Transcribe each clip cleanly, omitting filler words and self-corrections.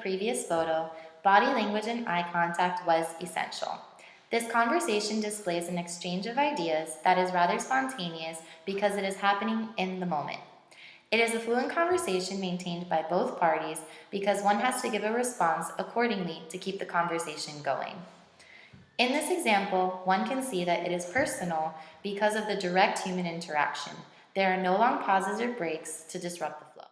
previous photo, body language and eye contact was essential. This conversation displays an exchange of ideas that is rather spontaneous because it is happening in the moment. It is a fluent conversation maintained by both parties because one has to give a response accordingly to keep the conversation going. In this example, one can see that it is personal because of the direct human interaction. There are no long pauses or breaks to disrupt the flow.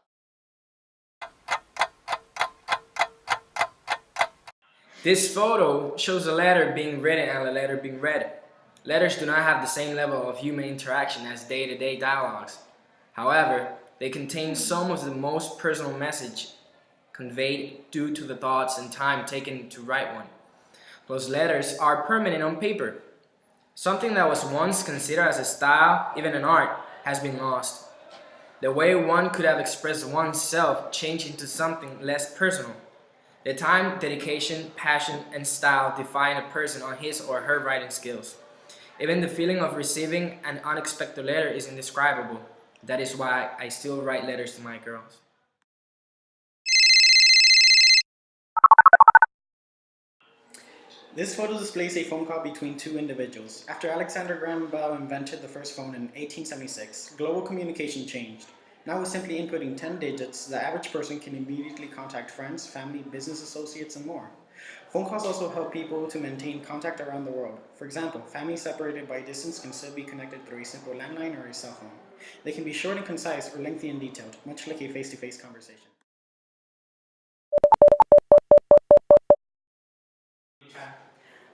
This photo shows a letter being written and a letter being read. Letters do not have the same level of human interaction as day-to-day dialogues. However, they contain some of the most personal message conveyed due to the thoughts and time taken to write one. Those letters are permanent on paper. Something that was once considered as a style, even an art, has been lost. The way one could have expressed oneself changed into something less personal. The time, dedication, passion, and style define a person on his or her writing skills. Even the feeling of receiving an unexpected letter is indescribable. That is why I still write letters to my girls. This photo displays a phone call between two individuals. After Alexander Graham Bell invented the first phone in 1876, global communication changed. Now with simply inputting 10 digits, the average person can immediately contact friends, family, business associates, and more. Phone calls also help people to maintain contact around the world. For example, families separated by distance can still be connected through a simple landline or a cell phone. They can be short and concise or lengthy and detailed, much like a face-to-face conversation.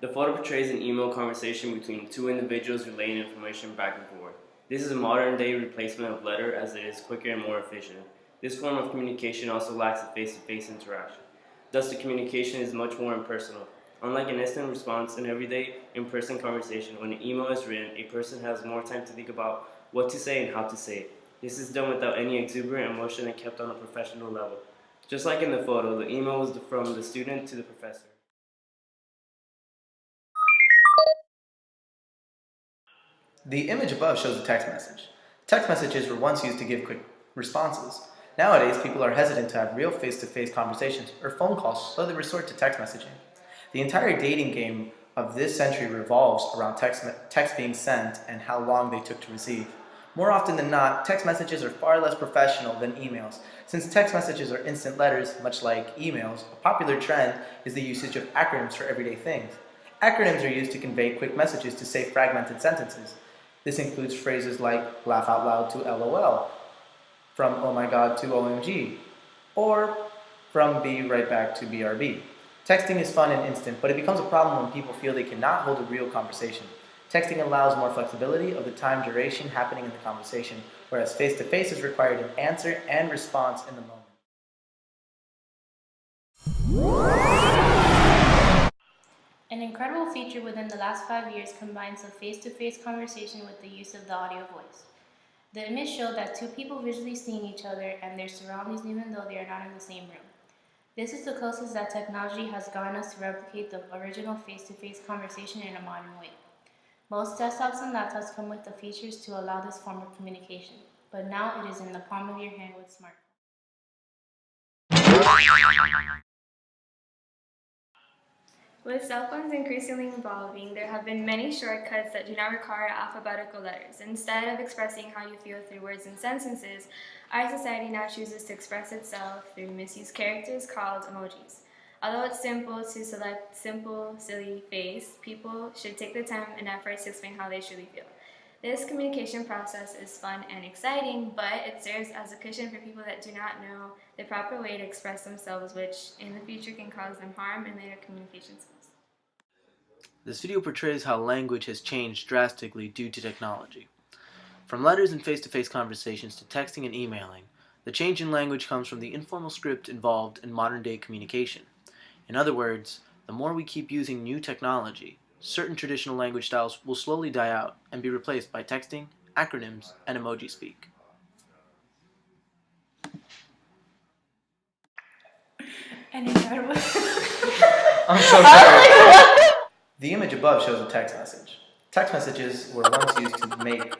The photo portrays an email conversation between two individuals relaying information back and forth. This is a modern-day replacement of letter as it is quicker and more efficient. This form of communication also lacks a face-to-face interaction. Thus, the communication is much more impersonal. Unlike an instant response in everyday in-person conversation, when an email is written, a person has more time to think about what to say and how to say it. This is done without any exuberant emotion and kept on a professional level. Just like in the photo, the email was from the student to the professor. The image above shows a text message. Text messages were once used to give quick responses. Nowadays, people are hesitant to have real face-to-face conversations or phone calls, so they resort to text messaging. The entire dating game of this century revolves around text being sent and how long they took to receive. More often than not, text messages are far less professional than emails. Since text messages are instant letters, much like emails, a popular trend is the usage of acronyms for everyday things. Acronyms are used to convey quick messages to say fragmented sentences. This includes phrases like laugh out loud to LOL, from oh my god to OMG, or from be right back to BRB. Texting is fun and instant, but it becomes a problem when people feel they cannot hold a real conversation. Texting allows more flexibility of the time duration happening in the conversation, whereas face-to-face is required an answer and response in the moment. An incredible feature within the last 5 years combines the face-to-face conversation with the use of the audio voice. The image showed that two people visually seeing each other and their surroundings even though they are not in the same room. This is the closest that technology has gotten us to replicate the original face-to-face conversation in a modern way. Most desktops and laptops come with the features to allow this form of communication, but now it is in the palm of your hand with smartphones. With cell phones increasingly evolving, there have been many shortcuts that do not require alphabetical letters. Instead of expressing how you feel through words and sentences, our society now chooses to express itself through misused characters called emojis. Although it's simple to select simple, silly face, people should take the time and effort to explain how they truly feel. This communication process is fun and exciting, but it serves as a cushion for people that do not know the proper way to express themselves, which in the future can cause them harm in their communication skills. This video portrays how language has changed drastically due to technology. From letters and face-to-face conversations to texting and emailing, the change in language comes from the informal script involved in modern-day communication. In other words, the more we keep using new technology, certain traditional language styles will slowly die out and be replaced by texting, acronyms, and emoji speak. An incredible... I'm so sorry. The image above shows a text message. Text messages were once used to make